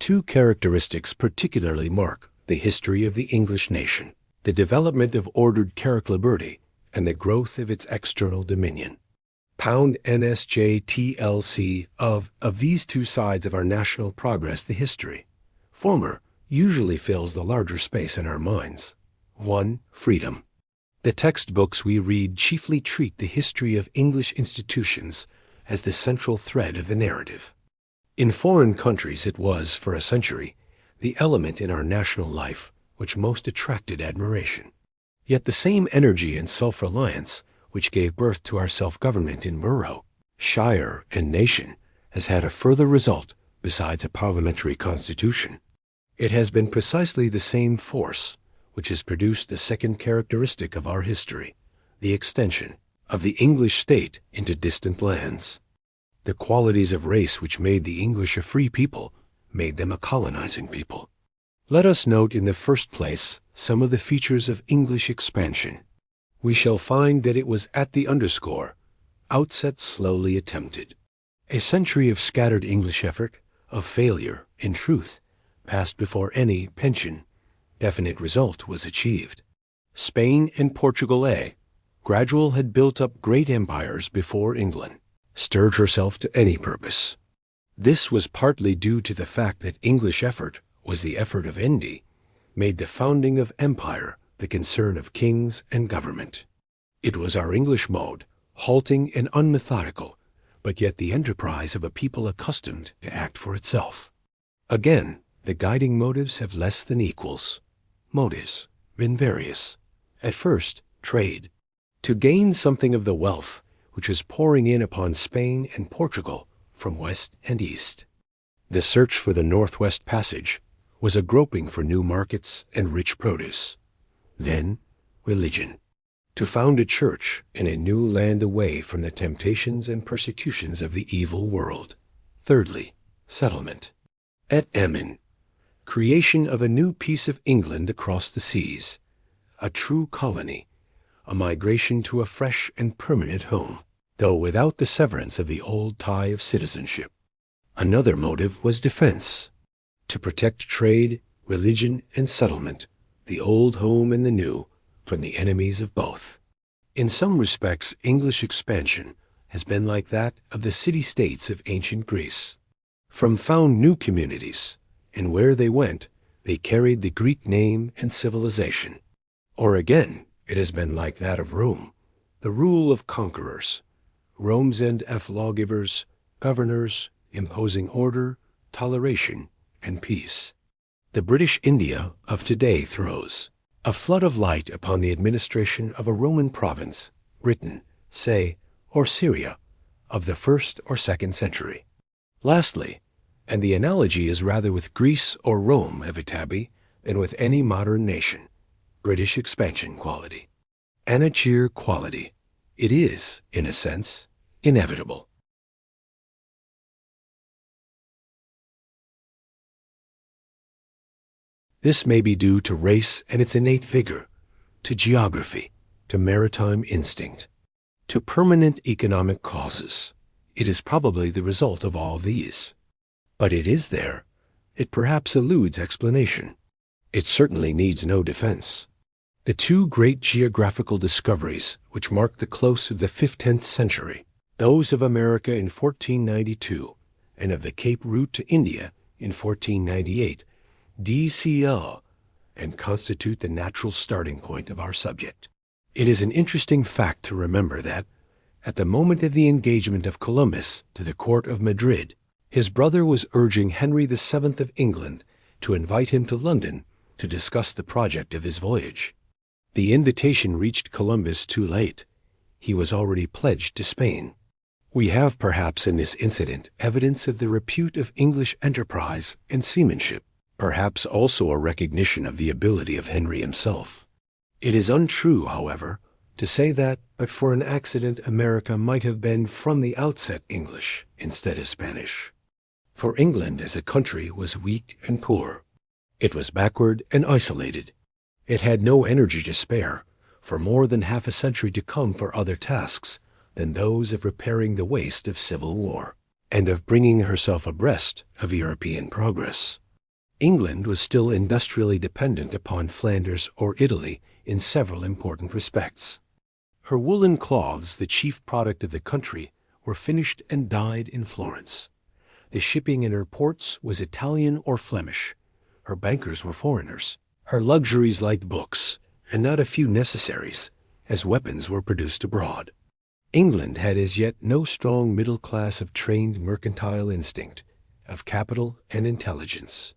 two characteristics particularly mark the history of the English nation: the development of ordered characterability and the growth of its external dominion. Pound NSJTLC of these two sides of our national progress the history. Former usually fills the larger space in our minds. 1. Freedom. The textbooks we read chiefly treat the history of English institutions as the central thread of the narrative. In foreign countries it was, for a century, the element in our national life which most attracted admiration. Yet the same energy and self-reliance which gave birth to our self-government in borough, shire, and nation has had a further result besides a parliamentary constitution. It has been precisely the same force which has produced the second characteristic of our history, the extension of the English state into distant lands. The qualities of race which made the English a free people made them a colonizing people. Let us note in the first place some of the features of English expansion. We shall find that it was at the outset slowly attempted. A century of scattered English effort, of failure, in truth, passed before any definite result was achieved. Spain and Portugal gradual had built up great empires before England stirred herself to any purpose. This was partly due to the fact that English effort was the effort of envy, made the founding of empire the concern of kings and government. It was our English mode, halting and unmethodical, but yet the enterprise of a people accustomed to act for itself. Again, the guiding motives have less than equals. Motives been various. At first, trade. To gain something of the wealth which was pouring in upon Spain and Portugal from west and east. The search for the Northwest Passage was a groping for new markets and rich produce. Then, religion. To found a church in a new land away from the temptations and persecutions of the evil world. Thirdly, settlement. At Emin, creation of a new piece of England across the seas, a true colony, a migration to a fresh and permanent home, though without the severance of the old tie of citizenship. Another motive was defense, to protect trade, religion, and settlement, the old home and the new, from the enemies of both. In some respects, English expansion has been like that of the city-states of ancient Greece. From found new communities, and where they went, they carried the Greek name and civilization. Or again, it has been like that of Rome, the rule of conquerors. Rome's end of lawgivers, governors, imposing order, toleration, and peace. The British India of today throws a flood of light upon the administration of a Roman province, Britain, say, or Syria, of the 1st or 2nd century. Lastly, and the analogy is rather with Greece or Rome, Evitabi, than with any modern nation, British expansion quality. Attire quality. It is, in a sense, inevitable. This may be due to race and its innate vigor, to geography, to maritime instinct, to permanent economic causes. It is probably the result of all these. But it is there. It perhaps eludes explanation. It certainly needs no defense. The two great geographical discoveries which mark the close of the 15th century, those of America in 1492 and of the Cape route to India in 1498, DCL, and constitute the natural starting point of our subject. It is an interesting fact to remember that, at the moment of the engagement of Columbus to the court of Madrid, his brother was urging Henry VII of England to invite him to London to discuss the project of his voyage. The invitation reached Columbus too late. He was already pledged to Spain. We have perhaps in this incident evidence of the repute of English enterprise and seamanship, perhaps also a recognition of the ability of Henry himself. It is untrue, however, to say that, but for an accident, America might have been from the outset English instead of Spanish. For England as a country was weak and poor. It was backward and isolated. It had no energy to spare for more than half a century to come for other tasks than those of repairing the waste of civil war, and of bringing herself abreast of European progress. England was still industrially dependent upon Flanders or Italy in several important respects. Her woolen cloths, the chief product of the country, were finished and dyed in Florence. The shipping in her ports was Italian or Flemish. Her bankers were foreigners. Her luxuries liked books, and not a few necessaries, as weapons were produced abroad. England had as yet no strong middle class of trained mercantile instinct, of capital and intelligence.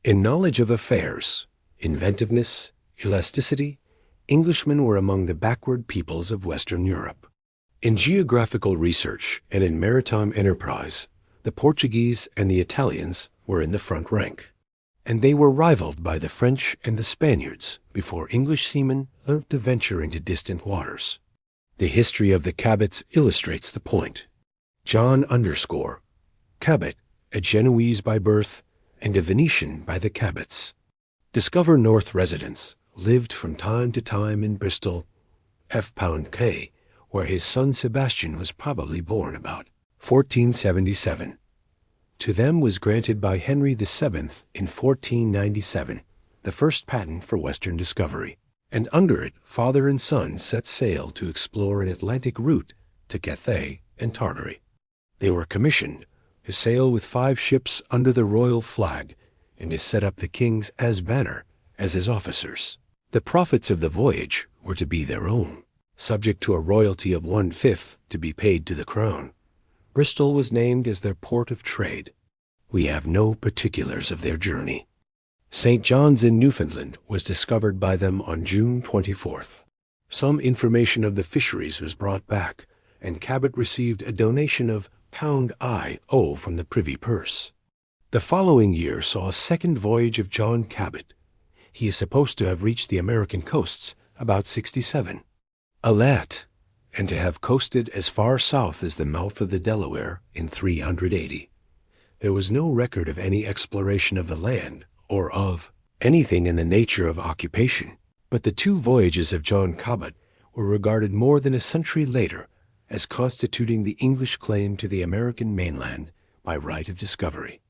In knowledge of affairs, inventiveness, elasticity, Englishmen were among the backward peoples of Western Europe. In geographical research and in maritime enterprise, the Portuguese and the Italians were in the front rank, and they were rivaled by the French and the Spaniards before English seamen learnt to venture into distant waters. The history of the Cabots illustrates the point. John Cabot, a Genoese by birth and a Venetian by the Cabots, Discover North residents, lived from time to time in Bristol, F.K., where his son Sebastian was probably born about 1477. To them was granted by Henry VII in 1497 the first patent for Western discovery, and under it father and son set sail to explore an Atlantic route to Cathay and Tartary. They were commissioned to sail with 5 ships under the royal flag and to set up the king's as banner as his officers. The profits of the voyage were to be their own, subject to a royalty of 1/5 to be paid to the crown. Bristol was named as their port of trade. We have no particulars of their journey. St. John's in Newfoundland was discovered by them on June 24th. Some information of the fisheries was brought back, and Cabot received a donation of £I from the privy purse. The following year saw a second voyage of John Cabot. He is supposed to have reached the American coasts about 67. Alat, and to have coasted as far south as the mouth of the Delaware in 380. There was no record of any exploration of the land or of anything in the nature of occupation, but the 2 voyages of John Cabot were regarded more than a century later as constituting the English claim to the American mainland by right of discovery.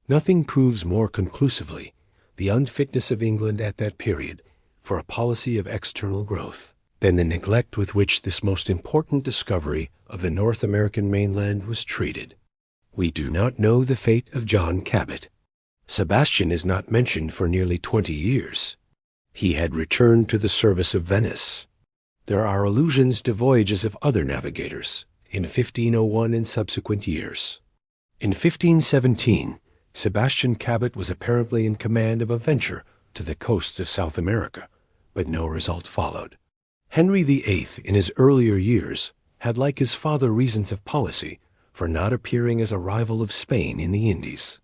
Nothing proves more conclusively the unfitness of England at that period for a policy of external growth than the neglect with which this most important discovery of the North American mainland was treated. We do not know the fate of John Cabot. Sebastian is not mentioned for nearly 20 years. He had returned to the service of Venice. There are allusions to voyages of other navigators in 1501 and subsequent years. In 1517, Sebastian Cabot was apparently in command of a venture to the coasts of South America, but no result followed. Henry VIII, in his earlier years, had like his father reasons of policy for not appearing as a rival of Spain in the Indies.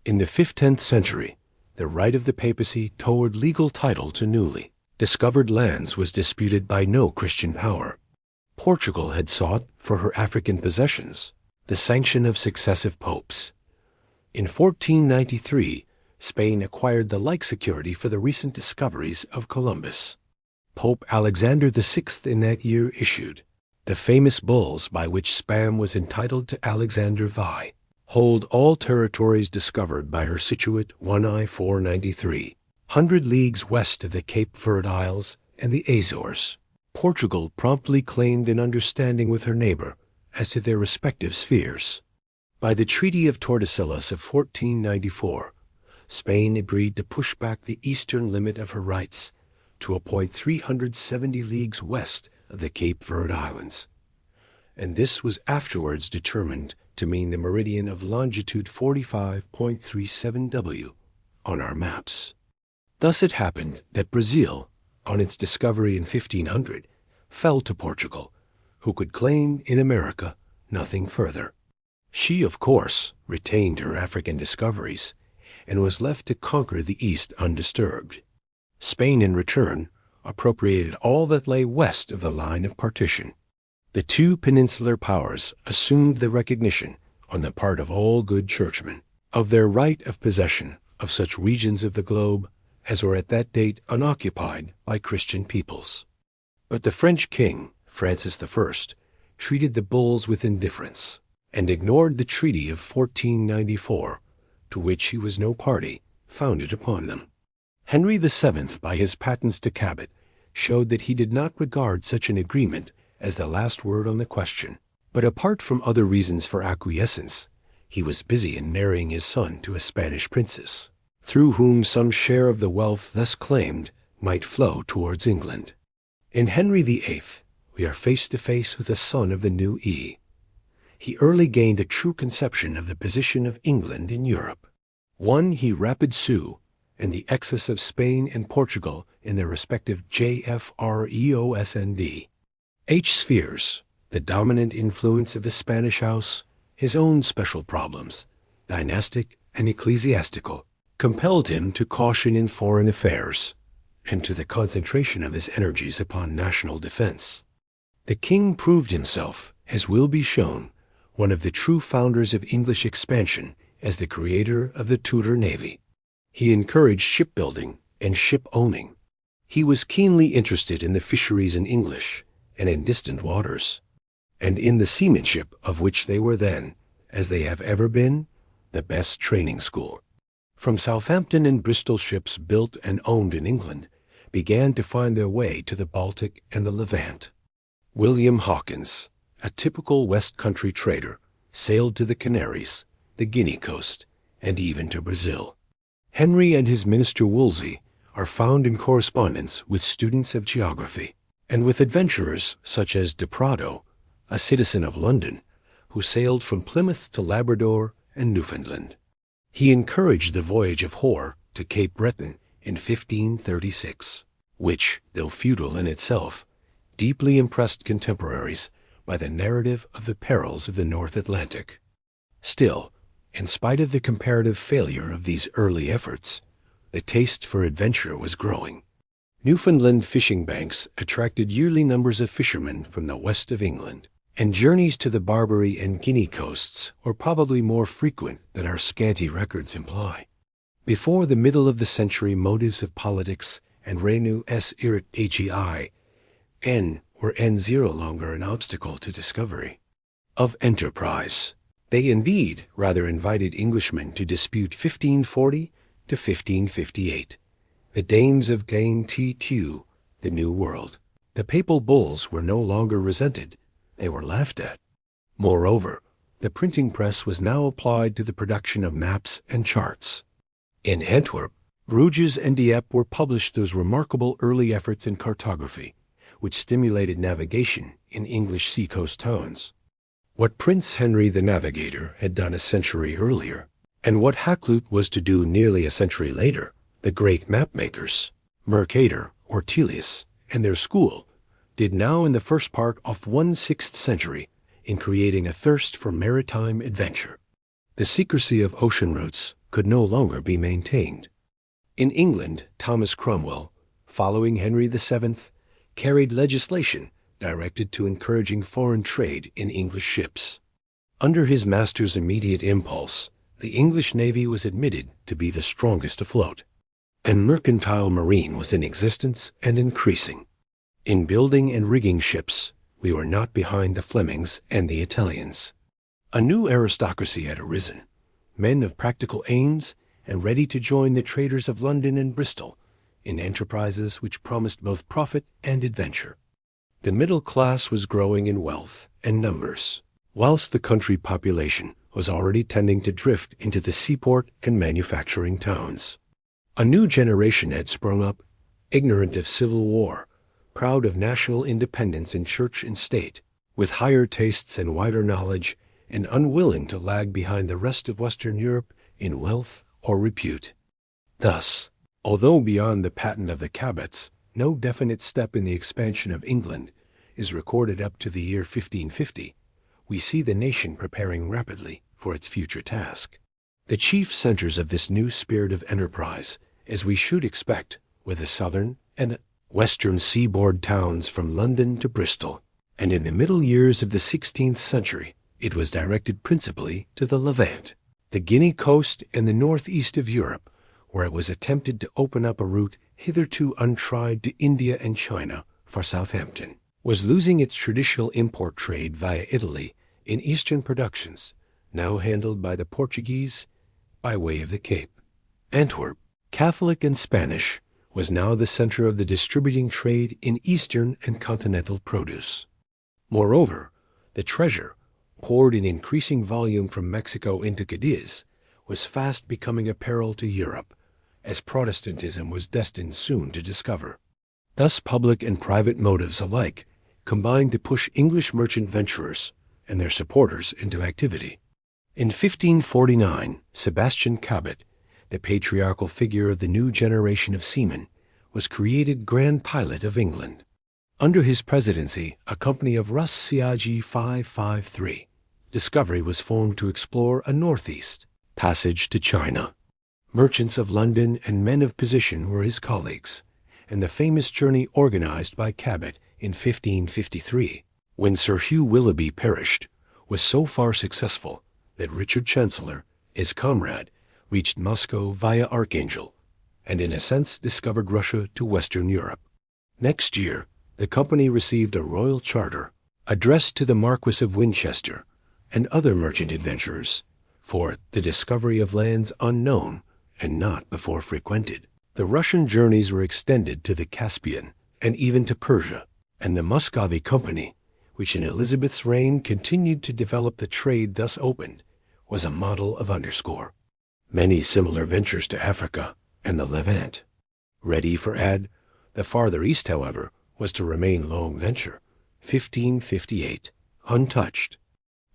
In the 15th century, the right of the papacy toward legal title to newly discovered lands was disputed by no Christian power. Portugal had sought, for her African possessions, the sanction of successive popes. In 1493, Spain acquired the like security for the recent discoveries of Columbus. Pope Alexander VI in that year issued the famous bulls by which Spain was entitled to Alexander VI, hold all territories discovered by her situate 1I 493, 100 leagues west of the Cape Verde Isles and the Azores. Portugal promptly claimed an understanding with her neighbor as to their respective spheres. By the Treaty of Tordesillas of 1494, Spain agreed to push back the eastern limit of her rights to a point 370 leagues west of the Cape Verde Islands, and this was afterwards determined to mean the meridian of longitude 45.37 W on our maps. Thus it happened that Brazil, on its discovery in 1500, fell to Portugal, who could claim in America nothing further. She, of course, retained her African discoveries and was left to conquer the East undisturbed. Spain, in return, appropriated all that lay west of the line of partition. The 2 peninsular powers assumed the recognition, on the part of all good churchmen, of their right of possession of such regions of the globe as were at that date unoccupied by Christian peoples. But the French king, Francis I, treated the bulls with indifference, and ignored the Treaty of 1494, to which he was no party, founded upon them. Henry VII, by his patents to Cabot, showed that he did not regard such an agreement as the last word on the question. But apart from other reasons for acquiescence, he was busy in marrying his son to a Spanish princess, through whom some share of the wealth thus claimed might flow towards England. In Henry VIII, we are face to face with a son of the new E. He early gained a true conception of the position of England in Europe. One he rapid Sue, and the excess of Spain and Portugal in their respective JFREOSND. H. Spheres, the dominant influence of the Spanish house, his own special problems, dynastic and ecclesiastical, compelled him to caution in foreign affairs, and to the concentration of his energies upon national defense. The king proved himself, as will be shown, one of the true founders of English expansion as the creator of the Tudor navy. He encouraged shipbuilding and ship-owning. He was keenly interested in the fisheries in English and in distant waters, and in the seamanship of which they were then, as they have ever been, the best training school. From Southampton and Bristol ships built and owned in England began to find their way to the Baltic and the Levant. William Hawkins, a typical West Country trader, sailed to the Canaries, the Guinea coast, and even to Brazil. Henry and his minister Wolsey are found in correspondence with students of geography, and with adventurers such as De Prado, a citizen of London, who sailed from Plymouth to Labrador and Newfoundland. He encouraged the voyage of Hoare to Cape Breton in 1536, which, though futile in itself, deeply impressed contemporaries by the narrative of the perils of the North Atlantic. Still, in spite of the comparative failure of these early efforts, the taste for adventure was growing. Newfoundland fishing banks attracted yearly numbers of fishermen from the west of England, and journeys to the Barbary and Guinea coasts were probably more frequent than our scanty records imply. Before the middle of the century, motives of politics and Renu S. Irit Hei N were N0 longer an obstacle to discovery. Of enterprise, they indeed rather invited Englishmen to dispute 1540 to 1558, the Danes of Gain T2, the New World. The papal bulls were no longer resented, they were laughed at. Moreover, the printing press was now applied to the production of maps and charts. In Antwerp, Bruges and Dieppe were published those remarkable early efforts in cartography, which stimulated navigation in English seacoast towns. What Prince Henry the Navigator had done a century earlier, and what Hakluyt was to do nearly a century later, the great map-makers, Mercator, Ortelius, and their school, did now in the first part of 1/6th century in creating a thirst for maritime adventure. The secrecy of ocean routes could no longer be maintained. In England, Thomas Cromwell, following Henry VII, carried legislation directed to encouraging foreign trade in English ships. Under his master's immediate impulse, the English navy was admitted to be the strongest afloat. An mercantile marine was in existence and increasing. In building and rigging ships, we were not behind the Flemings and the Italians. A new aristocracy had arisen, men of practical aims and ready to join the traders of London and Bristol in enterprises which promised both profit and adventure. The middle class was growing in wealth and numbers, whilst the country population was already tending to drift into the seaport and manufacturing towns. A new generation had sprung up, ignorant of civil war, proud of national independence in church and state, with higher tastes and wider knowledge, and unwilling to lag behind the rest of Western Europe in wealth or repute. Thus, although beyond the patent of the Cabots, no definite step in the expansion of England is recorded up to the year 1550, we see the nation preparing rapidly for its future task. The chief centers of this new spirit of enterprise, as we should expect, were the southern and western seaboard towns from London to Bristol, and in the middle years of the 16th century it was directed principally to the Levant, the Guinea coast, and the northeast of Europe, where it was attempted to open up a route hitherto untried to India and China, for Southampton was losing its traditional import trade via Italy in eastern productions, now handled by the Portuguese by way of the Cape. Antwerp, Catholic and Spanish, was now the center of the distributing trade in Eastern and continental produce. Moreover, the treasure, poured in increasing volume from Mexico into Cadiz, was fast becoming a peril to Europe, as Protestantism was destined soon to discover. Thus public and private motives alike combined to push English merchant venturers and their supporters into activity. In 1549, Sebastian Cabot, the patriarchal figure of the new generation of seamen, was created Grand Pilot of England. Under his presidency, a company of Russ Siagi 553, Discovery was formed to explore a northeast passage to China. Merchants of London and men of position were his colleagues, and the famous journey organized by Cabot in 1553, when Sir Hugh Willoughby perished, was so far successful that Richard Chancellor, his comrade, reached Moscow via Archangel, and in a sense discovered Russia to Western Europe. Next year, the company received a royal charter addressed to the Marquis of Winchester and other merchant adventurers for the discovery of lands unknown and not before frequented. The Russian journeys were extended to the Caspian and even to Persia, and the Muscovy Company, which in Elizabeth's reign continued to develop the trade thus opened, was a model of underscore. Many similar ventures to Africa and the Levant. Ready for aid, the farther east, however, was to remain long venture, 1558, untouched.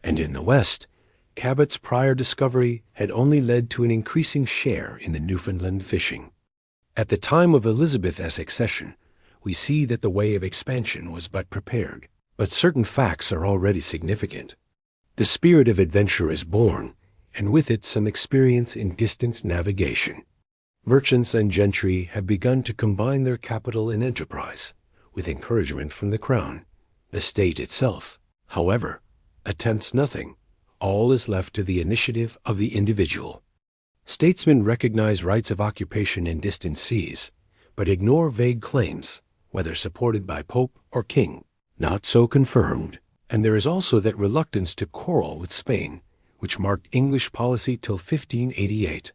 And in the west, Cabot's prior discovery had only led to an increasing share in the Newfoundland fishing. At the time of Elizabeth's accession, we see that the way of expansion was but prepared, but certain facts are already significant. The spirit of adventure is born, and with it some experience in distant navigation. Merchants and gentry have begun to combine their capital and enterprise, with encouragement from the crown. The state itself, however, attempts nothing. All is left to the initiative of the individual. Statesmen recognize rights of occupation in distant seas, but ignore vague claims, whether supported by pope or king, not so confirmed. And there is also that reluctance to quarrel with Spain, which marked English policy till 1588.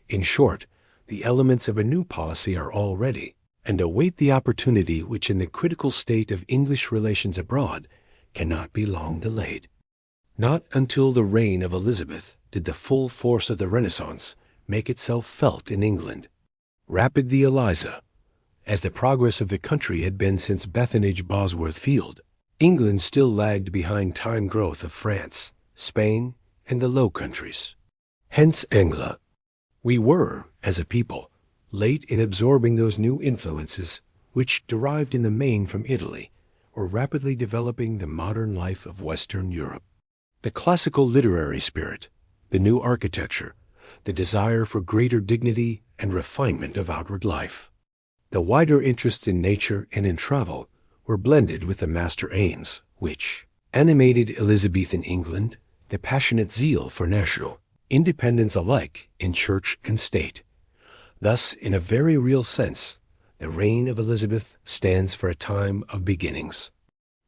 In short, the elements of a new policy are all ready, and await the opportunity which in the critical state of English relations abroad cannot be long delayed. Not until the reign of Elizabeth did the full force of the Renaissance make itself felt in England. Rapid the Eliza, as the progress of the country had been since Bethenage Bosworth Field, England still lagged behind time growth of France, Spain, and the Low Countries. Hence Angla. We were, as a people, late in absorbing those new influences which, derived in the main from Italy, were rapidly developing the modern life of Western Europe. The classical literary spirit, the new architecture, the desire for greater dignity and refinement of outward life. The wider interests in nature and in travel were blended with the master aims which animated Elizabethan England, the passionate zeal for national independence alike in church and state. Thus, in a very real sense, the reign of Elizabeth stands for a time of beginnings.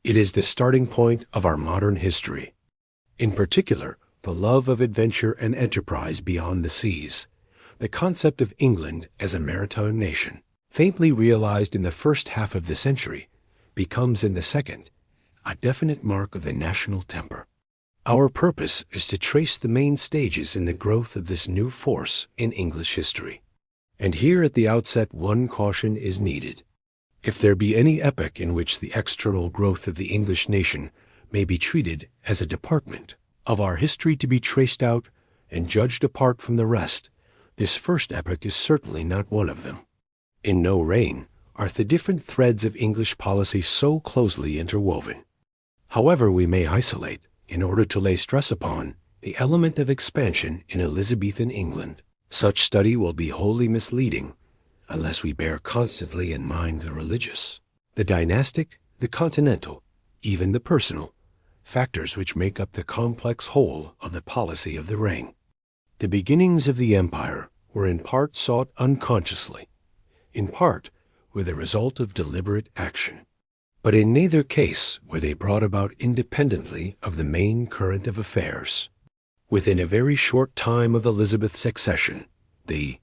It is the starting point of our modern history. In particular, the love of adventure and enterprise beyond the seas, the concept of England as a maritime nation, faintly realized in the first half of the century, becomes in the second a definite mark of the national temper. Our purpose is to trace the main stages in the growth of this new force in English history. And here at the outset one caution is needed. If there be any epoch in which the external growth of the English nation may be treated as a department of our history to be traced out and judged apart from the rest, this first epoch is certainly not one of them. In no reign are the different threads of English policy so closely interwoven. However, we may isolate, in order to lay stress upon, the element of expansion in Elizabethan England. Such study will be wholly misleading unless we bear constantly in mind the religious, the dynastic, the continental, even the personal, factors which make up the complex whole of the policy of the reign. The beginnings of the empire were in part sought unconsciously, in part were the result of deliberate action. But in neither case were they brought about independently of the main current of affairs. Within a very short time of Elizabeth's accession, the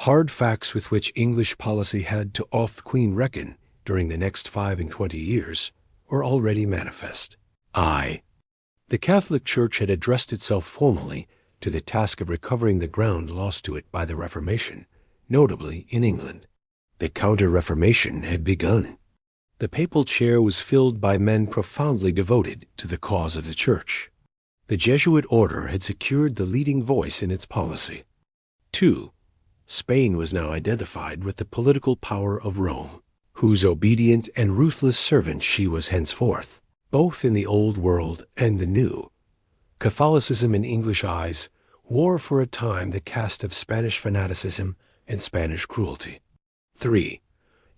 Hard facts with which English policy had to off Queen reckon during the next 25 years were already manifest. The Catholic Church had addressed itself formally to the task of recovering the ground lost to it by the Reformation, notably in England. The Counter-Reformation had begun. The papal chair was filled by men profoundly devoted to the cause of the Church. The Jesuit order had secured the leading voice in its policy. 2. Spain was now identified with the political power of Rome, whose obedient and ruthless servant she was henceforth, both in the Old World and the New. Catholicism in English eyes wore for a time the cast of Spanish fanaticism and Spanish cruelty. 3.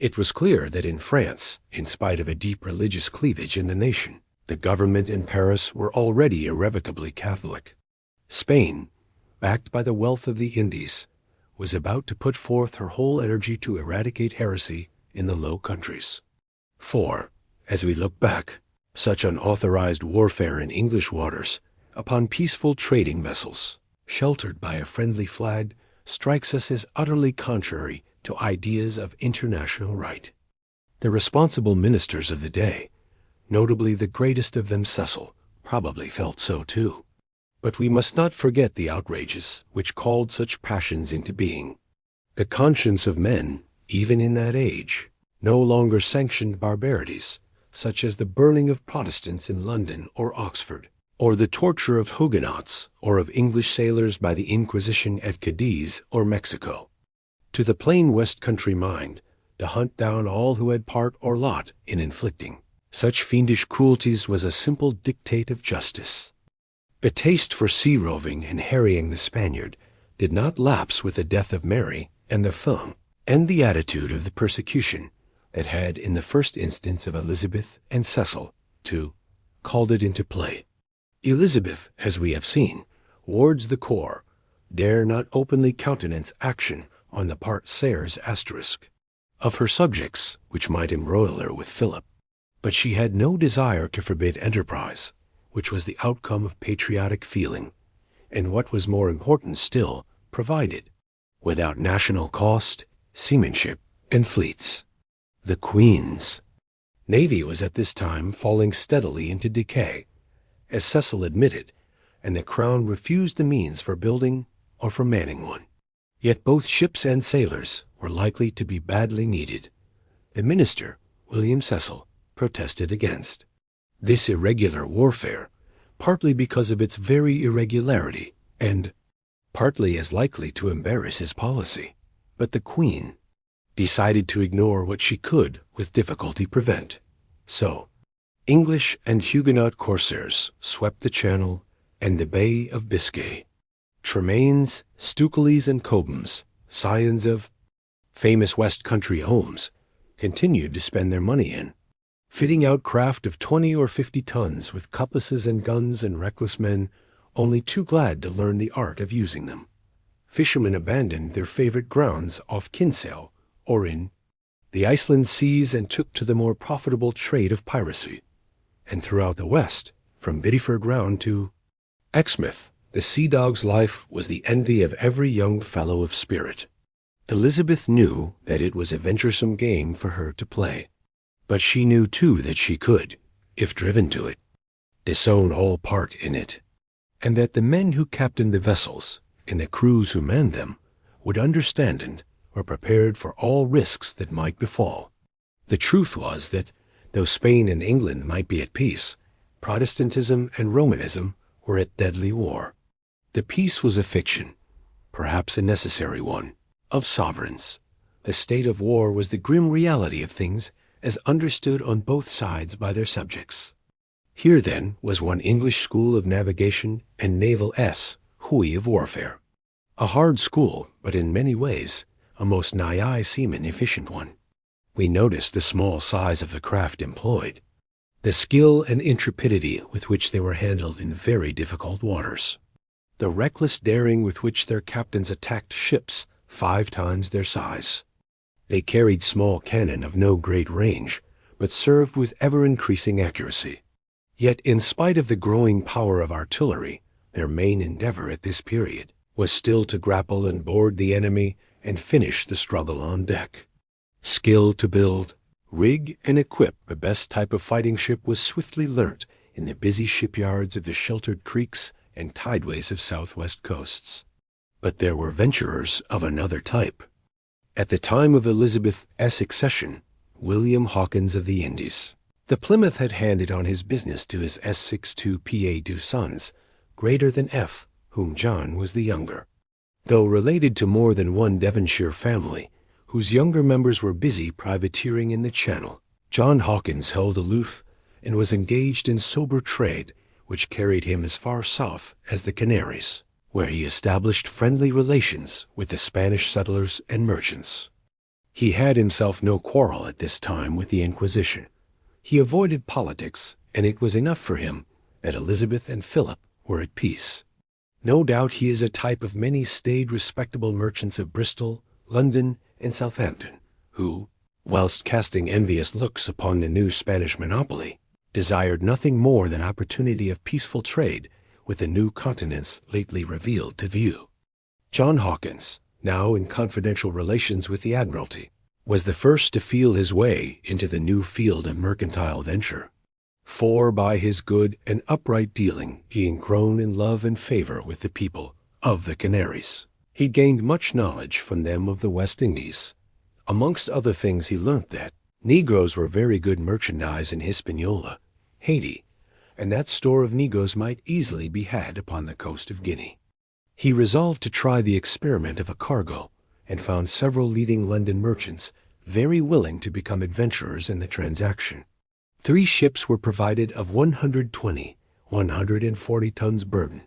It was clear that in France, in spite of a deep religious cleavage in the nation, the government in Paris were already irrevocably Catholic. Spain, backed by the wealth of the Indies, was about to put forth her whole energy to eradicate heresy in the Low Countries. 4. As we look back, such unauthorized warfare in English waters upon peaceful trading vessels, sheltered by a friendly flag, strikes us as utterly contrary to ideas of international right. The responsible ministers of the day, notably the greatest of them Cecil, probably felt so too. But we must not forget the outrages which called such passions into being. The conscience of men, even in that age, no longer sanctioned barbarities, such as the burning of Protestants in London or Oxford, or the torture of Huguenots or of English sailors by the Inquisition at Cadiz or Mexico. To the plain West Country mind, to hunt down all who had part or lot in inflicting such fiendish cruelties was a simple dictate of justice. The taste for sea-roving and harrying the Spaniard did not lapse with the death of Mary and the Femme, and the attitude of the persecution that had in the first instance of Elizabeth and Cecil, too, called it into play. Elizabeth, as we have seen, wards the core, dare not openly countenance action on the part Sayre's asterisk of her subjects, which might embroil her with Philip. But she had no desire to forbid enterprise, which was the outcome of patriotic feeling, and what was more important still, provided, without national cost, seamanship, and fleets. The Queen's navy was at this time falling steadily into decay, as Cecil admitted, and the Crown refused the means for building or for manning one. Yet both ships and sailors were likely to be badly needed. The minister, William Cecil, protested against this irregular warfare, partly because of its very irregularity, and partly as likely to embarrass his policy. But the Queen decided to ignore what she could with difficulty prevent. So, English and Huguenot corsairs swept the Channel and the Bay of Biscay. Tremaines, Stukelys, and Cobhams, scions of famous West Country homes, continued to spend their money in fitting out craft of 20 or 50 tons with cutlasses and guns and reckless men, only too glad to learn the art of using them. Fishermen abandoned their favorite grounds off Kinsale or in the Iceland seas and took to the more profitable trade of piracy. And throughout the West, from Bideford round to Exmouth, the sea dog's life was the envy of every young fellow of spirit. Elizabeth knew that it was a venturesome game for her to play. But she knew too that she could, if driven to it, disown all part in it, and that the men who captained the vessels, and the crews who manned them, would understand and were prepared for all risks that might befall. The truth was that, though Spain and England might be at peace, Protestantism and Romanism were at deadly war. The peace was a fiction, perhaps a necessary one, of sovereigns. The state of war was the grim reality of things as understood on both sides by their subjects. Here, then, was one English school of navigation and naval hui of warfare. A hard school, but in many ways a most nigh seaman efficient one. We noticed the small size of the craft employed, the skill and intrepidity with which they were handled in very difficult waters, the reckless daring with which their captains attacked ships 5 times their size. They carried small cannon of no great range, but served with ever-increasing accuracy. Yet in spite of the growing power of artillery, their main endeavor at this period was still to grapple and board the enemy and finish the struggle on deck. Skill to build, rig, and equip the best type of fighting ship was swiftly learnt in the busy shipyards of the sheltered creeks and tideways of southwest coasts. But there were venturers of another type. At the time of Elizabeth's accession, William Hawkins of the Indies, the Plymouth had handed on his business to his S62 PA2 sons, greater than F, whom John was the younger. Though related to more than one Devonshire family, whose younger members were busy privateering in the Channel, John Hawkins held aloof and was engaged in sober trade, which carried him as far south as the Canaries, where he established friendly relations with the Spanish settlers and merchants. He had himself no quarrel at this time with the Inquisition. He avoided politics, and it was enough for him that Elizabeth and Philip were at peace. No doubt he is a type of many staid respectable merchants of Bristol, London, and Southampton, who, whilst casting envious looks upon the new Spanish monopoly, desired nothing more than opportunity of peaceful trade with the new continents lately revealed to view. John Hawkins, now in confidential relations with the Admiralty, was the first to feel his way into the new field of mercantile venture. For by his good and upright dealing, being grown in love and favor with the people of the Canaries, he gained much knowledge from them of the West Indies. Amongst other things he learnt that Negroes were very good merchandise in Hispaniola, Haiti, and that store of Negroes might easily be had upon the coast of Guinea. He resolved to try the experiment of a cargo, and found several leading London merchants very willing to become adventurers in the transaction. 3 ships were provided of 120, 140 tons burden,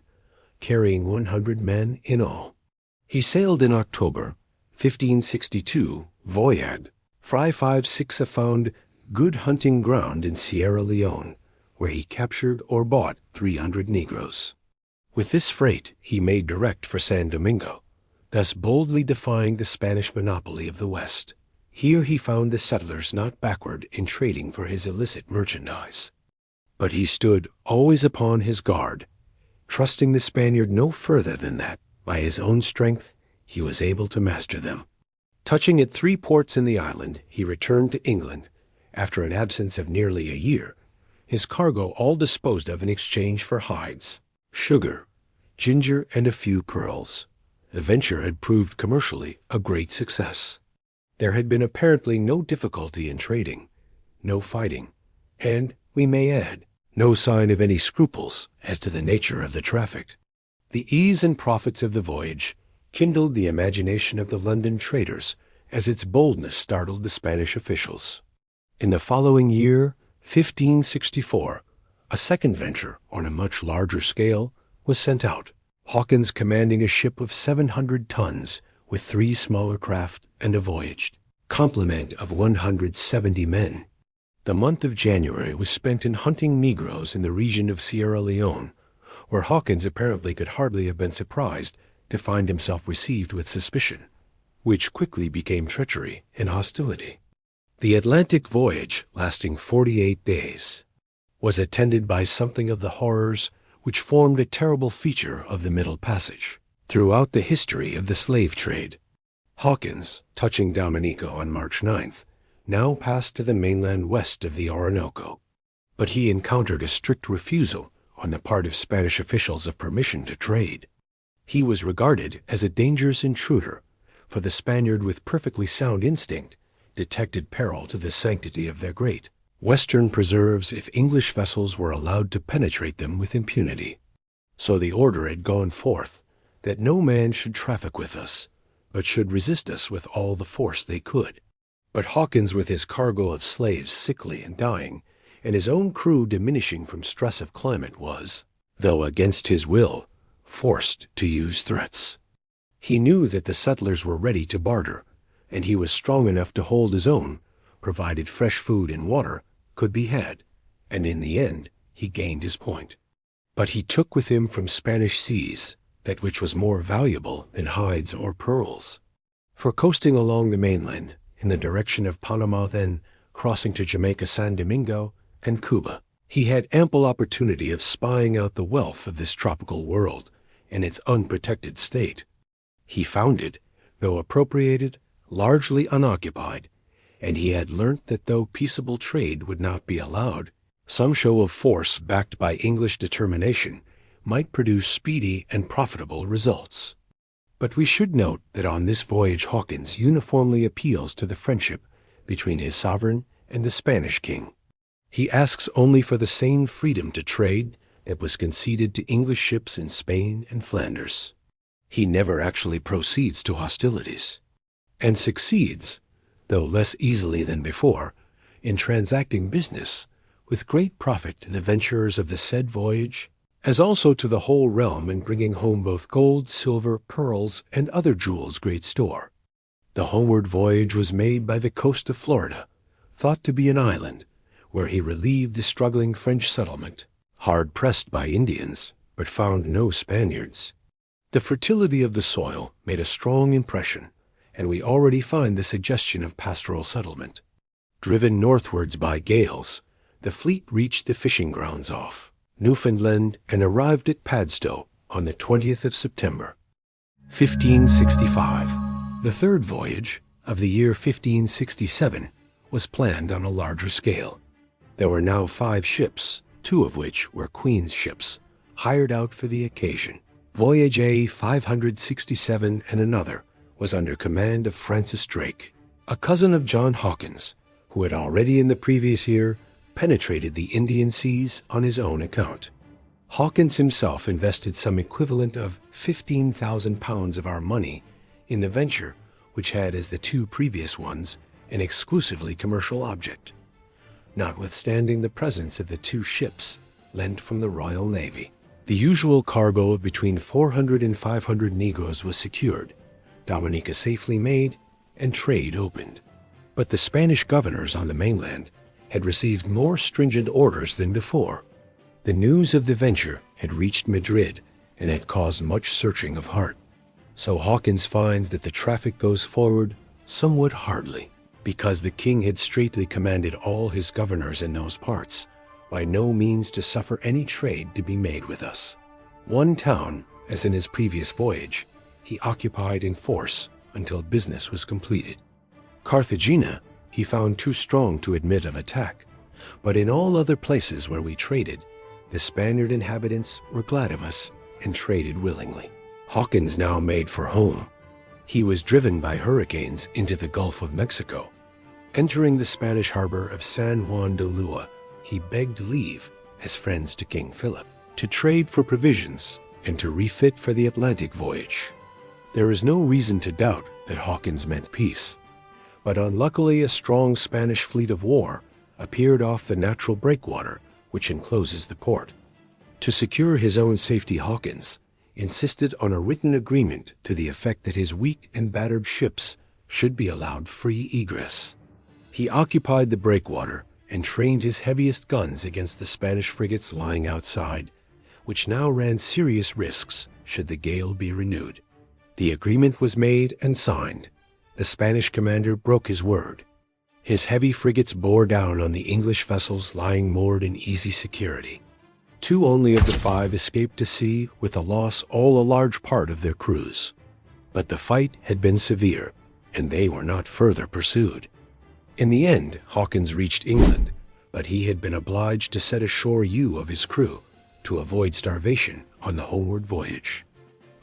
carrying 100 men in all. He sailed in October, 1562, voyage, Fry 5-6 found good hunting ground in Sierra Leone, where he captured or bought 300 Negroes. With this freight he made direct for San Domingo, thus boldly defying the Spanish monopoly of the West. Here he found the settlers not backward in trading for his illicit merchandise. But he stood always upon his guard, trusting the Spaniard no further than that, by his own strength, he was able to master them. Touching at 3 ports in the island, he returned to England, after an absence of nearly a year, his cargo all disposed of in exchange for hides, sugar, ginger, and a few pearls. The venture had proved commercially a great success. There had been apparently no difficulty in trading, no fighting, and, we may add, no sign of any scruples as to the nature of the traffic. The ease and profits of the voyage kindled the imagination of the London traders as its boldness startled the Spanish officials. In the following year, 1564, a second venture on a much larger scale was sent out, Hawkins commanding a ship of 700 tons with 3 smaller craft and a voyage, complement of 170 men. The month of January was spent in hunting Negroes in the region of Sierra Leone, where Hawkins apparently could hardly have been surprised to find himself received with suspicion, which quickly became treachery and hostility. The Atlantic voyage, lasting 48 days, was attended by something of the horrors which formed a terrible feature of the Middle Passage throughout the history of the slave trade. Hawkins, touching Dominico on March 9th, now passed to the mainland west of the Orinoco, but he encountered a strict refusal on the part of Spanish officials of permission to trade. He was regarded as a dangerous intruder, for the Spaniard with perfectly sound instinct detected peril to the sanctity of their great Western preserves if English vessels were allowed to penetrate them with impunity. So the order had gone forth that no man should traffic with us, but should resist us with all the force they could. But Hawkins, with his cargo of slaves sickly and dying, and his own crew diminishing from stress of climate, was, though against his will, forced to use threats. He knew that the settlers were ready to barter, and he was strong enough to hold his own, provided fresh food and water could be had, and in the end he gained his point. But he took with him from Spanish seas that which was more valuable than hides or pearls. For coasting along the mainland, in the direction of Panama, then crossing to Jamaica, San Domingo, and Cuba, he had ample opportunity of spying out the wealth of this tropical world and its unprotected state. He found it though appropriated, largely unoccupied, and he had learnt that though peaceable trade would not be allowed, some show of force backed by English determination might produce speedy and profitable results. But we should note that on this voyage Hawkins uniformly appeals to the friendship between his sovereign and the Spanish king. He asks only for the same freedom to trade that was conceded to English ships in Spain and Flanders. He never actually proceeds to hostilities, and succeeds, though less easily than before, in transacting business with great profit to the venturers of the said voyage, as also to the whole realm in bringing home both gold, silver, pearls, and other jewels great store. The homeward voyage was made by the coast of Florida, thought to be an island, where he relieved the struggling French settlement, hard pressed by Indians, but found no Spaniards. The fertility of the soil made a strong impression, and we already find the suggestion of pastoral settlement. Driven northwards by gales, the fleet reached the fishing grounds off Newfoundland and arrived at Padstow on the 20th of September, 1565. The third voyage of the year 1567 was planned on a larger scale. There were now 5 ships, 2 of which were Queen's ships, hired out for the occasion. Voyage A 567 and another was under command of Francis Drake, a cousin of John Hawkins, who had already in the previous year penetrated the Indian seas on his own account. Hawkins himself invested some equivalent of £15,000 of our money in the venture, which had, as the 2 previous ones, an exclusively commercial object, notwithstanding the presence of the 2 ships lent from the Royal Navy. The usual cargo of between 400 and 500 Negroes was secured, Dominica safely made, and trade opened. But the Spanish governors on the mainland had received more stringent orders than before. The news of the venture had reached Madrid and had caused much searching of heart. So Hawkins finds that the traffic goes forward somewhat hardly, because the king had straitly commanded all his governors in those parts by no means to suffer any trade to be made with us. One town, as in his previous voyage, he occupied in force until business was completed. Carthagena he found too strong to admit of attack, but in all other places where we traded, the Spaniard inhabitants were glad of us and traded willingly. Hawkins now made for home. He was driven by hurricanes into the Gulf of Mexico. Entering the Spanish harbor of San Juan de Lua, he begged leave, as friends to King Philip, to trade for provisions and to refit for the Atlantic voyage. There is no reason to doubt that Hawkins meant peace, but unluckily a strong Spanish fleet of war appeared off the natural breakwater which encloses the port. To secure his own safety, Hawkins insisted on a written agreement to the effect that his weak and battered ships should be allowed free egress. He occupied the breakwater and trained his heaviest guns against the Spanish frigates lying outside, which now ran serious risks should the gale be renewed. The agreement was made and signed. The Spanish commander broke his word. His heavy frigates bore down on the English vessels lying moored in easy security. 2 only of the 5 escaped to sea, with a loss all a large part of their crews. But the fight had been severe, and they were not further pursued. In the end, Hawkins reached England, but he had been obliged to set ashore of his crew to avoid starvation on the homeward voyage.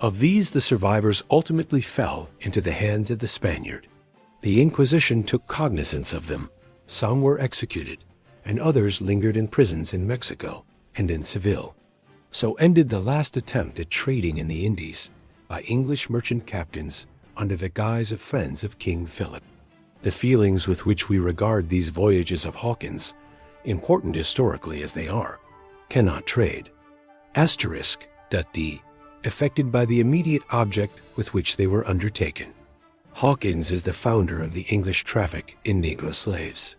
Of these, the survivors ultimately fell into the hands of the Spaniard. The Inquisition took cognizance of them. Some were executed, and others lingered in prisons in Mexico and in Seville. So ended the last attempt at trading in the Indies by English merchant captains under the guise of friends of King Philip. The feelings with which we regard these voyages of Hawkins, important historically as they are, cannot trade. *D. Affected by the immediate object with which they were undertaken. Hawkins is the founder of the English traffic in Negro slaves.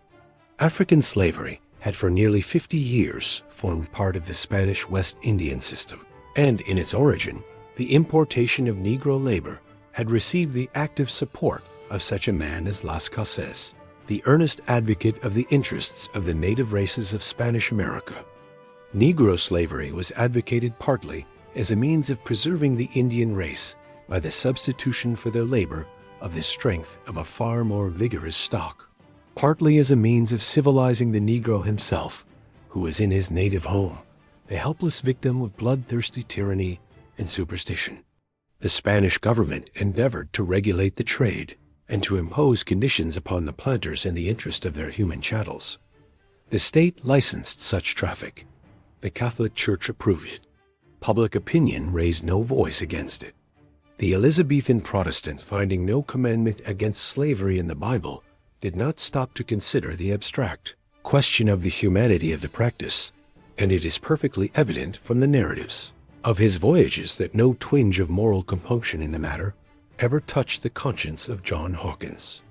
African slavery had for nearly 50 years formed part of the Spanish West Indian system, and in its origin, the importation of Negro labor had received the active support of such a man as Las Casas, the earnest advocate of the interests of the native races of Spanish America. Negro slavery was advocated partly as a means of preserving the Indian race by the substitution for their labor of the strength of a far more vigorous stock, partly as a means of civilizing the Negro himself, who was in his native home, a helpless victim of bloodthirsty tyranny and superstition. The Spanish government endeavored to regulate the trade and to impose conditions upon the planters in the interest of their human chattels. The state licensed such traffic. The Catholic Church approved it. Public opinion raised no voice against it. The Elizabethan Protestant, finding no commandment against slavery in the Bible, did not stop to consider the abstract question of the humanity of the practice, and it is perfectly evident from the narratives of his voyages that no twinge of moral compunction in the matter ever touched the conscience of John Hawkins.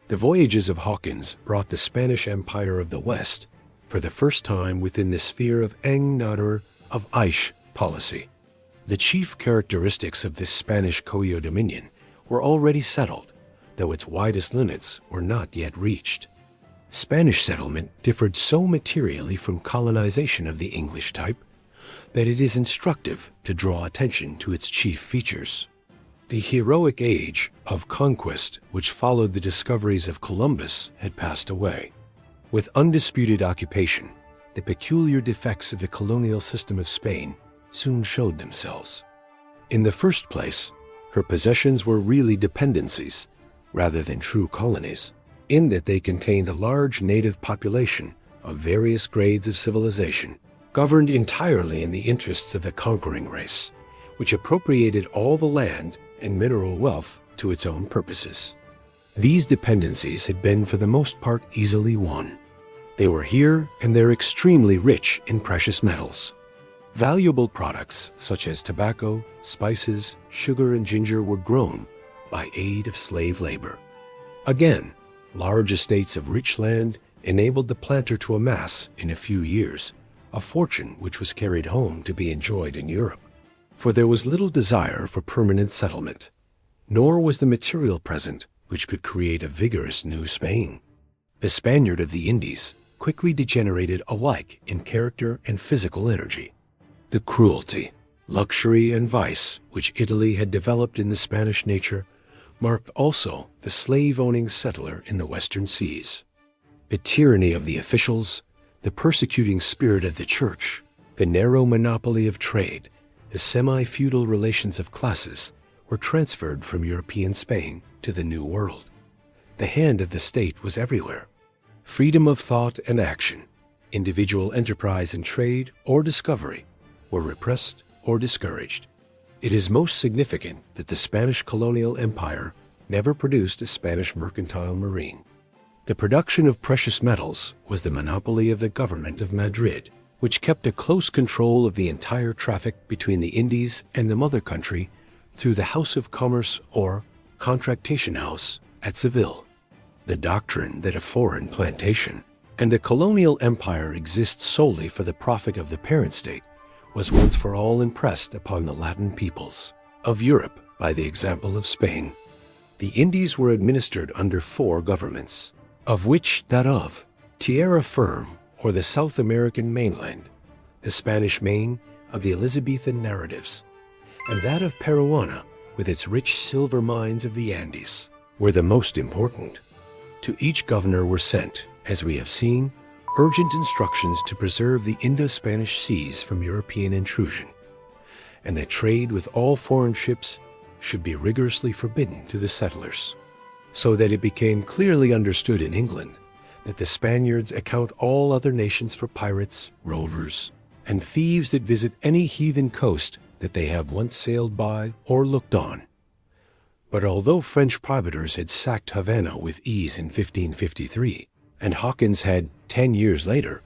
The voyages of Hawkins brought the Spanish Empire of the West for the first time within the sphere of Eng Nadur of Aish policy. The chief characteristics of this Spanish Coyo dominion were already settled, though its widest limits were not yet reached. Spanish settlement differed so materially from colonization of the English type that it is instructive to draw attention to its chief features. The heroic age of conquest which followed the discoveries of Columbus had passed away. With undisputed occupation, the peculiar defects of the colonial system of Spain soon showed themselves. In the first place, her possessions were really dependencies rather than true colonies, in that they contained a large native population of various grades of civilization, governed entirely in the interests of the conquering race, which appropriated all the land and mineral wealth to its own purposes. These dependencies had been for the most part easily won. They were here, and they're extremely rich in precious metals. Valuable products such as tobacco, spices, sugar, and ginger were grown by aid of slave labor. Again, large estates of rich land enabled the planter to amass, in a few years, a fortune which was carried home to be enjoyed in Europe. For there was little desire for permanent settlement, nor was the material present which could create a vigorous new Spain. The Spaniard of the Indies quickly degenerated alike in character and physical energy. The cruelty, luxury, and vice which Italy had developed in the Spanish nature marked also the slave-owning settler in the western seas. The tyranny of the officials, the persecuting spirit of the church, the narrow monopoly of trade, the semi-feudal relations of classes were transferred from European Spain to the New World. The hand of the state was everywhere. Freedom of thought and action, individual enterprise in trade or discovery, were repressed or discouraged. It is most significant that the Spanish colonial empire never produced a Spanish mercantile marine. The production of precious metals was the monopoly of the government of Madrid, which kept a close control of the entire traffic between the Indies and the mother country through the House of Commerce or Contractation House at Seville. The doctrine that a foreign plantation and a colonial empire exists solely for the profit of the parent state was once for all impressed upon the Latin peoples of Europe by the example of Spain. The Indies were administered under 4 governments, of which that of Tierra Firme, or the South American mainland, the Spanish Main of the Elizabethan narratives, and that of Peruana, with its rich silver mines of the Andes, were the most important. To each governor were sent, as we have seen, urgent instructions to preserve the Indo-Spanish seas from European intrusion, and that trade with all foreign ships should be rigorously forbidden to the settlers, so that it became clearly understood in England that the Spaniards account all other nations for pirates, rovers, and thieves that visit any heathen coast that they have once sailed by or looked on. But although French privateers had sacked Havana with ease in 1553, and Hawkins had, 10 years later,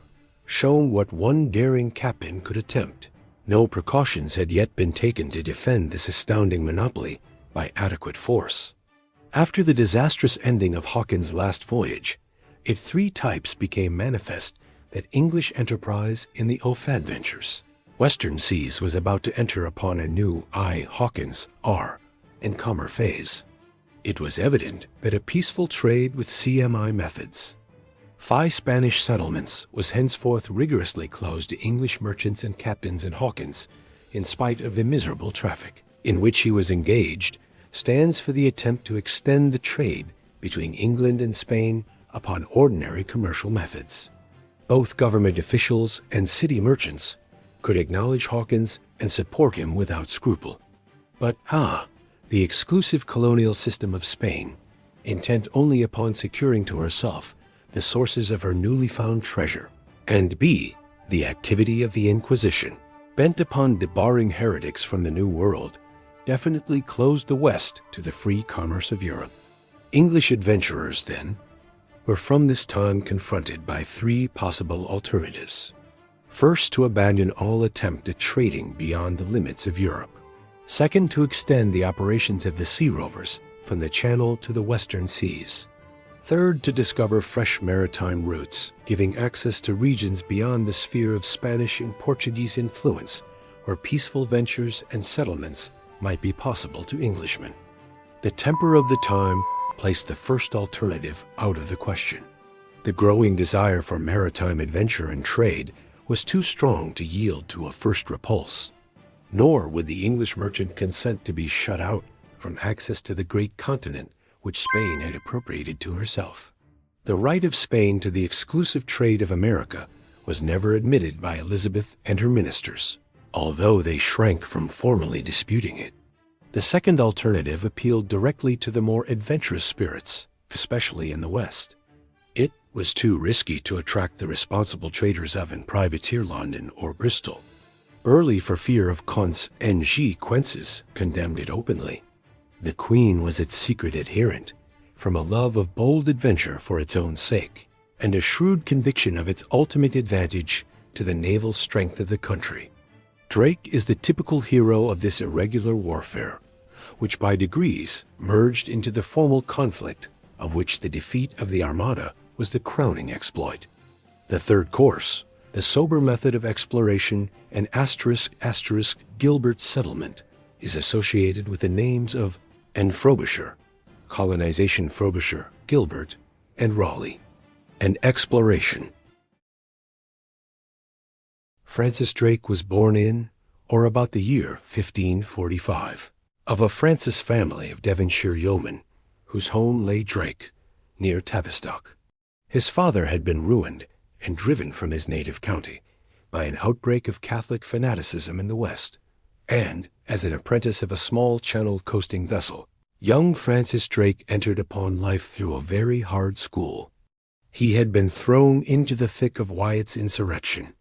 shown what one daring captain could attempt, no precautions had yet been taken to defend this astounding monopoly by adequate force. After the disastrous ending of Hawkins' last voyage, it 3 types became manifest that English enterprise in the Ophad-ventures western seas was about to enter upon a new Hawkins R and calmer phase. It was evident that a peaceful trade with CMI methods, 5 Spanish settlements, was henceforth rigorously closed to English merchants and captains in Hawkins, in spite of the miserable traffic in which he was engaged stands for the attempt to extend the trade between England and Spain upon ordinary commercial methods. Both government officials and city merchants could acknowledge Hawkins and support him without scruple. But the exclusive colonial system of Spain, intent only upon securing to herself the sources of her newly found treasure, and b. the activity of the Inquisition, bent upon debarring heretics from the New World, definitely closed the West to the free commerce of Europe. English adventurers, then, were from this time confronted by three possible alternatives. First, to abandon all attempt at trading beyond the limits of Europe. Second, to extend the operations of the sea rovers from the Channel to the Western Seas. Third, to discover fresh maritime routes, giving access to regions beyond the sphere of Spanish and Portuguese influence, where peaceful ventures and settlements might be possible to Englishmen. The temper of the time placed the first alternative out of the question. The growing desire for maritime adventure and trade was too strong to yield to a first repulse. Nor would the English merchant consent to be shut out from access to the great continent which Spain had appropriated to herself. The right of Spain to the exclusive trade of America was never admitted by Elizabeth and her ministers, although they shrank from formally disputing it. The second alternative appealed directly to the more adventurous spirits, especially in the West. It was too risky to attract the responsible traders of and privateer London or Bristol. Burleigh, for fear of consequences, condemned it openly. The Queen was its secret adherent, from a love of bold adventure for its own sake, and a shrewd conviction of its ultimate advantage to the naval strength of the country. Drake is the typical hero of this irregular warfare, which by degrees merged into the formal conflict of which the defeat of the Armada was the crowning exploit. The third course, the sober method of exploration and Gilbert settlement, is associated with the names of Frobisher, colonization Frobisher, Gilbert, and Raleigh, and exploration. Francis Drake was born in, or about the year 1545, of a Francis family of Devonshire yeomen, whose home lay Drake, near Tavistock. His father had been ruined and driven from his native county by an outbreak of Catholic fanaticism in the West, and, as an apprentice of a small Channel coasting vessel, young Francis Drake entered upon life through a very hard school. He had been thrown into the thick of Wyatt's insurrection.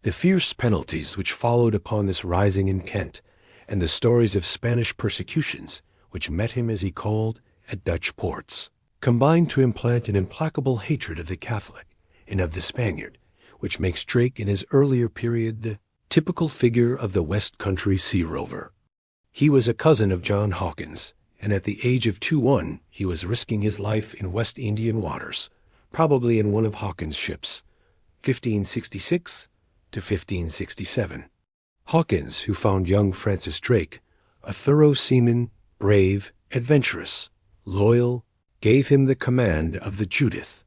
The fierce penalties which followed upon this rising in Kent, and the stories of Spanish persecutions which met him as he called at Dutch ports, combined to implant an implacable hatred of the Catholic and of the Spaniard, which makes Drake in his earlier period the typical figure of the West Country sea rover. He was a cousin of John Hawkins, and at the age of 21 he was risking his life in West Indian waters, probably in one of Hawkins' ships, 1566 to 1567. Hawkins, who found young Francis Drake a thorough seaman, brave, adventurous, loyal, gave him the command of the Judith,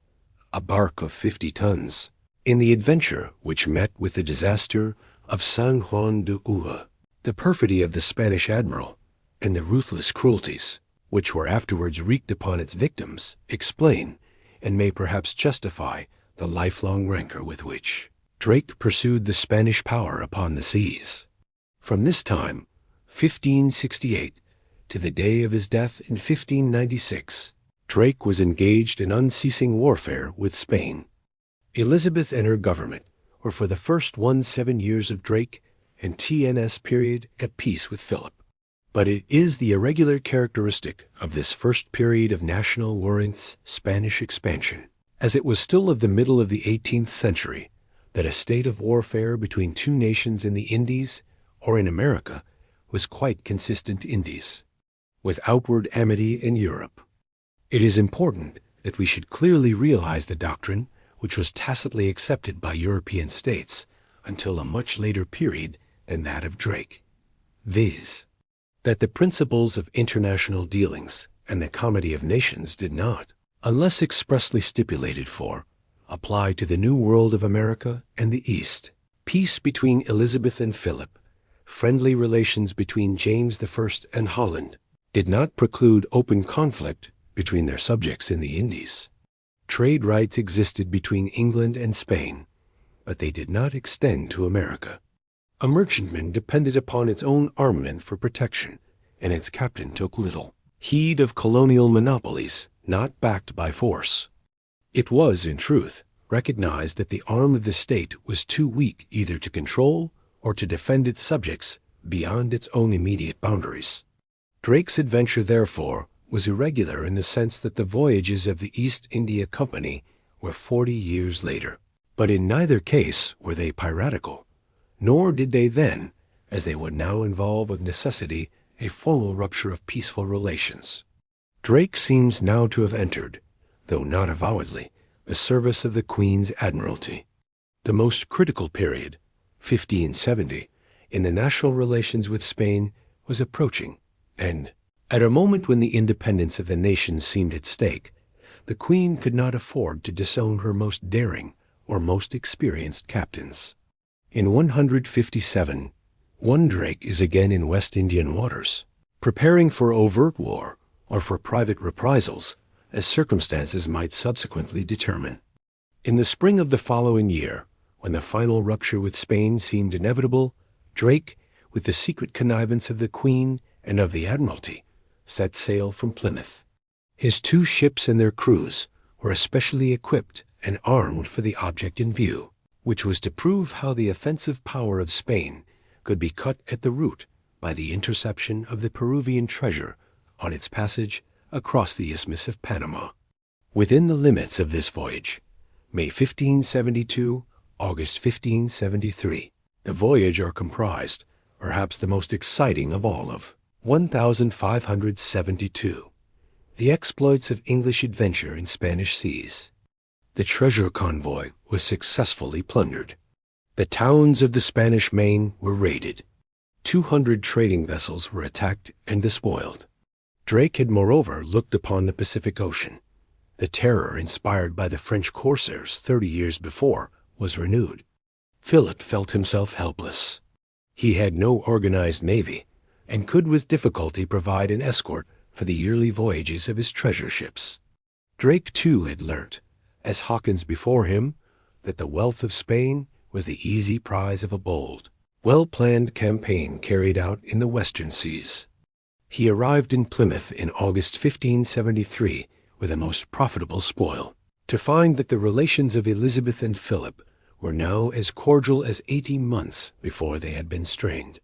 a bark of 50 tons, in the adventure which met with the disaster of San Juan de Ulloa. The perfidy of the Spanish admiral and the ruthless cruelties which were afterwards wreaked upon its victims explain, and may perhaps justify, the lifelong rancor with which Drake pursued the Spanish power upon the seas. From this time, 1568, to the day of his death in 1596, Drake was engaged in unceasing warfare with Spain. Elizabeth and her government were for the first 17 years of Drake and TNS period at peace with Philip. But it is the irregular characteristic of this first period of national warrant's Spanish expansion, as it was still of the middle of the 18th century, that a state of warfare between two nations in the Indies, or in America, was quite consistent Indies, with outward amity in Europe. It is important that we should clearly realize the doctrine which was tacitly accepted by European states until a much later period than that of Drake, viz., that the principles of international dealings and the comity of nations did not, unless expressly stipulated for, apply to the New World of America and the East. Peace between Elizabeth and Philip, friendly relations between James I and Holland, did not preclude open conflict between their subjects in the Indies. Trade rights existed between England and Spain, but they did not extend to America. A merchantman depended upon its own armament for protection, and its captain took little heed of colonial monopolies not backed by force. It was, in truth, recognized that the arm of the state was too weak either to control or to defend its subjects beyond its own immediate boundaries. Drake's adventure, therefore, was irregular in the sense that the voyages of the East India Company were 40 years later. But in neither case were they piratical, nor did they then, as they would now involve of necessity a formal rupture of peaceful relations. Drake seems now to have entered, though not avowedly, the service of the Queen's Admiralty. The most critical period, 1570, in the national relations with Spain was approaching, and, at a moment when the independence of the nation seemed at stake, the Queen could not afford to disown her most daring or most experienced captains. In 157, one Drake is again in West Indian waters, preparing for overt war or for private reprisals, as circumstances might subsequently determine. In the spring of the following year, when the final rupture with Spain seemed inevitable, Drake, with the secret connivance of the Queen and of the Admiralty, set sail from Plymouth. His 2 ships and their crews were especially equipped and armed for the object in view, which was to prove how the offensive power of Spain could be cut at the root by the interception of the Peruvian treasure on its passage across the Isthmus of Panama. Within the limits of this voyage, May 1572, August 1573, the voyage are comprised, perhaps the most exciting of all of 1,572, the exploits of English adventure in Spanish seas. The treasure convoy was successfully plundered. The towns of the Spanish Main were raided. 200 trading vessels were attacked and despoiled. Drake had moreover looked upon the Pacific Ocean. The terror inspired by the French corsairs 30 years before was renewed. Philip felt himself helpless. He had no organized navy, and could with difficulty provide an escort for the yearly voyages of his treasure ships. Drake too had learnt, as Hawkins before him, that the wealth of Spain was the easy prize of a bold, well-planned campaign carried out in the western seas. He arrived in Plymouth in August 1573 with a most profitable spoil, to find that the relations of Elizabeth and Philip were now as cordial as 18 months before they had been strained.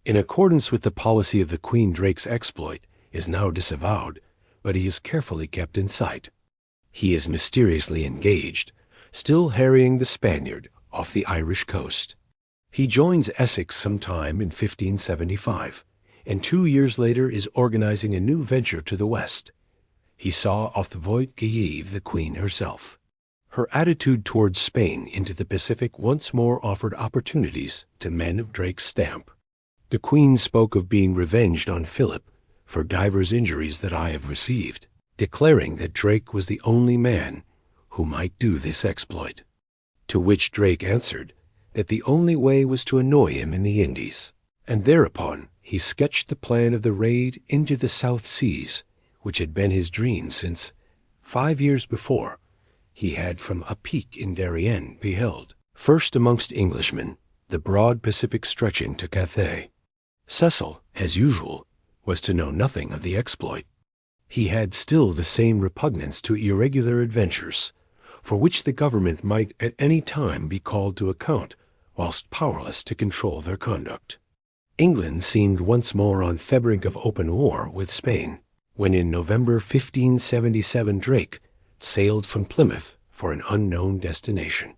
In accordance with the policy of the Queen, Drake's exploit is now disavowed, but he is carefully kept in sight. He is mysteriously engaged, still harrying the Spaniard off the Irish coast. He joins Essex sometime in 1575, and 2 years later is organizing a new venture to the west. He saw off the Voit Gieve the Queen herself. Her attitude towards Spain into the Pacific once more offered opportunities to men of Drake's stamp. The Queen spoke of being revenged on Philip for divers injuries that I have received, declaring that Drake was the only man who might do this exploit. To which Drake answered that the only way was to annoy him in the Indies, and thereupon he sketched the plan of the raid into the South Seas, which had been his dream since, 5 years before, he had from a peak in Darien beheld, first amongst Englishmen, the broad Pacific stretching to Cathay. Cecil, as usual, was to know nothing of the exploit. He had still the same repugnance to irregular adventures, for which the government might at any time be called to account, whilst powerless to control their conduct. England seemed once more on the brink of open war with Spain, when in November 1577 Drake sailed from Plymouth for an unknown destination.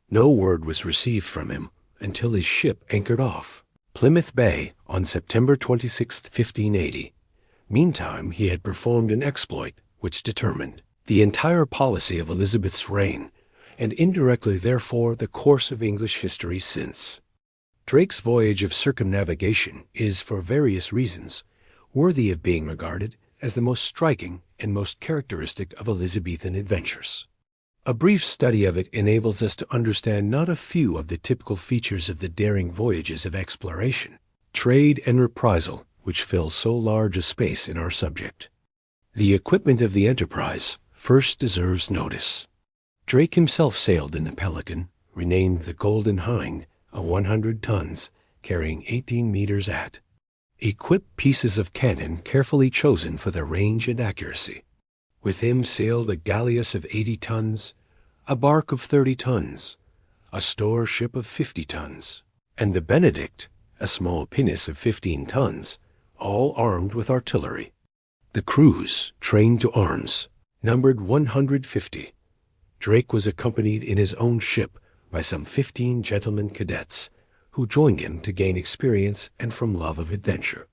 No word was received from him until his ship anchored off Plymouth Bay on September 26, 1580. Meantime he had performed an exploit which determined the entire policy of Elizabeth's reign, and indirectly therefore the course of English history since. Drake's voyage of circumnavigation is, for various reasons, worthy of being regarded as the most striking and most characteristic of Elizabethan adventures. A brief study of it enables us to understand not a few of the typical features of the daring voyages of exploration, trade, and reprisal which fill so large a space in our subject. The equipment of the enterprise first deserves notice. Drake himself sailed in the Pelican, renamed the Golden Hind, a 100 tons, carrying 18 meters at. Equipped pieces of cannon carefully chosen for their range and accuracy. With him sailed a galleass of 80 tons, a bark of 30 tons, a store ship of 50 tons, and the Benedict, a small pinnace of 15 tons, all armed with artillery. The crews, trained to arms, numbered 150. Drake was accompanied in his own ship by some 15 gentlemen cadets, who joined him to gain experience and from love of adventure.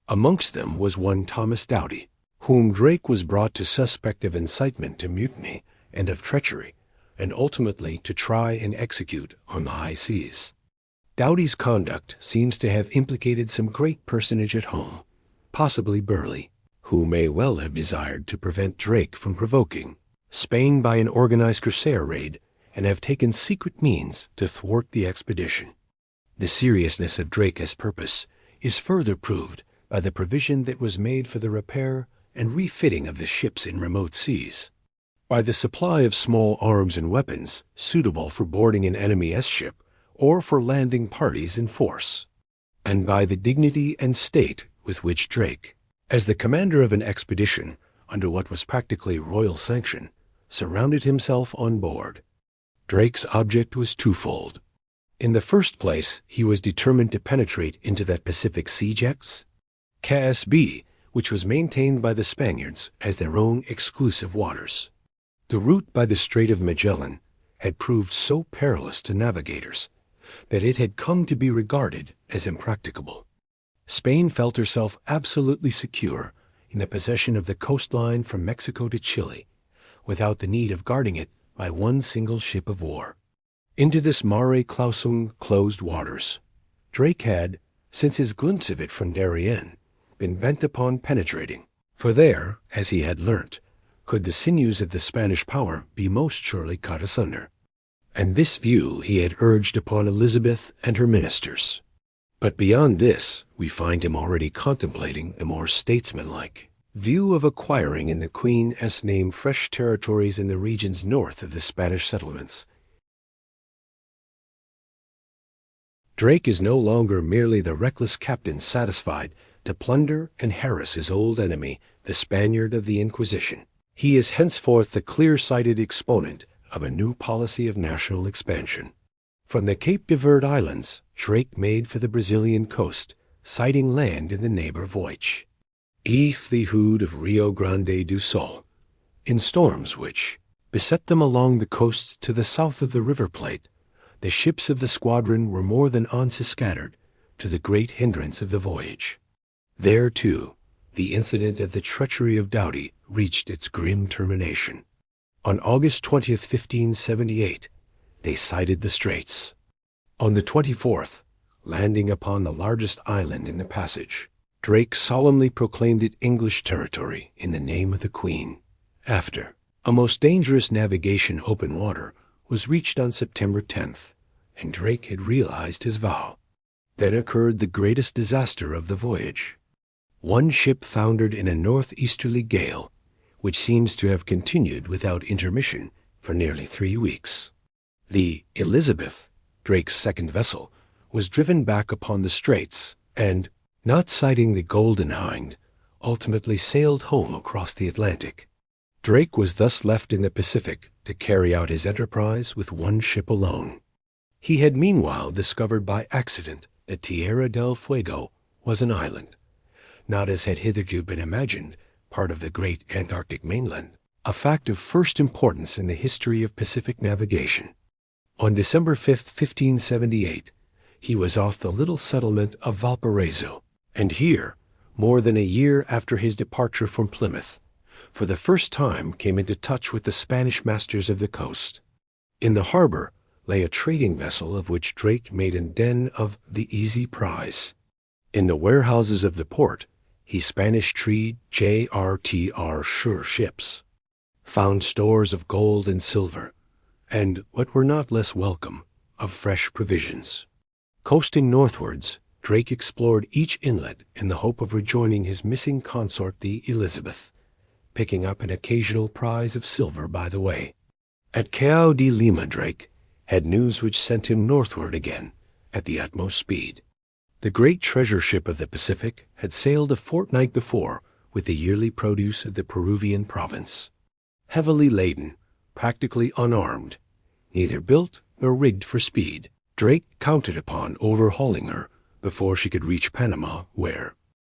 Amongst them was one Thomas Doughty, whom Drake was brought to suspect of incitement to mutiny and of treachery, and ultimately to try and execute on the high seas. Doughty's conduct seems to have implicated some great personage at home, possibly Burleigh, who may well have desired to prevent Drake from provoking Spain by an organized Corsair raid and have taken secret means to thwart the expedition. The seriousness of Drake's purpose is further proved by the provision that was made for the repair and refitting of the ships in remote seas, by the supply of small arms and weapons suitable for boarding an enemy S-ship or for landing parties in force, and by the dignity and state with which Drake, as the commander of an expedition under what was practically royal sanction, surrounded himself on board. Drake's object was twofold. In the first place, he was determined to penetrate into that Pacific Sea Jacks, KSB, which was maintained by the Spaniards as their own exclusive waters. The route by the Strait of Magellan had proved so perilous to navigators that it had come to be regarded as impracticable. Spain felt herself absolutely secure in the possession of the coastline from Mexico to Chile, without the need of guarding it by one single ship of war. Into this mare clausum closed waters, Drake had, since his glimpse of it from Darien, been bent upon penetrating, for there, as he had learnt, could the sinews of the Spanish power be most surely cut asunder. And this view he had urged upon Elizabeth and her ministers. But beyond this, we find him already contemplating a more statesmanlike view of acquiring in the Queen's name fresh territories in the regions north of the Spanish settlements. Drake is no longer merely the reckless captain satisfied to plunder and harass his old enemy, the Spaniard of the Inquisition. He is henceforth the clear-sighted exponent of a new policy of national expansion. From the Cape de Verde Islands, Drake made for the Brazilian coast, sighting land in the neighbor voyage. If the hood of Rio Grande do Sul, in storms which beset them along the coasts to the south of the River Plate, the ships of the squadron were more than once scattered, to the great hindrance of the voyage. There, too, the incident of the treachery of Doughty reached its grim termination. On August 20th, 1578, they sighted the straits. On the 24th, landing upon the largest island in the passage, Drake solemnly proclaimed it English territory in the name of the Queen. After a most dangerous navigation open water was reached on September 10th, and Drake had realized his vow. Then occurred the greatest disaster of the voyage. One ship foundered in a northeasterly gale, which seems to have continued without intermission for nearly 3 weeks. The Elizabeth, Drake's second vessel, was driven back upon the straits and, not sighting the Golden Hind, ultimately sailed home across the Atlantic. Drake was thus left in the Pacific to carry out his enterprise with one ship alone. He had meanwhile discovered by accident that Tierra del Fuego was an island, not as had hitherto been imagined, part of the great Antarctic mainland, a fact of first importance in the history of Pacific navigation. On December 5th, 1578, he was off the little settlement of Valparaiso, and here, more than a year after his departure from Plymouth, for the first time came into touch with the Spanish masters of the coast. In the harbor lay a trading vessel of which Drake made a den of the easy prize. In the warehouses of the port, he Spanish-treed JRTR Sure ships, found stores of gold and silver, and, what were not less welcome, of fresh provisions. Coasting northwards, Drake explored each inlet in the hope of rejoining his missing consort, the Elizabeth, picking up an occasional prize of silver by the way. At Cabo de Lima, Drake had news which sent him northward again at the utmost speed. The great treasure ship of the Pacific had sailed a fortnight before with the yearly produce of the Peruvian province. Heavily laden, practically unarmed, neither built nor rigged for speed, Drake counted upon overhauling her before she could reach Panama, where,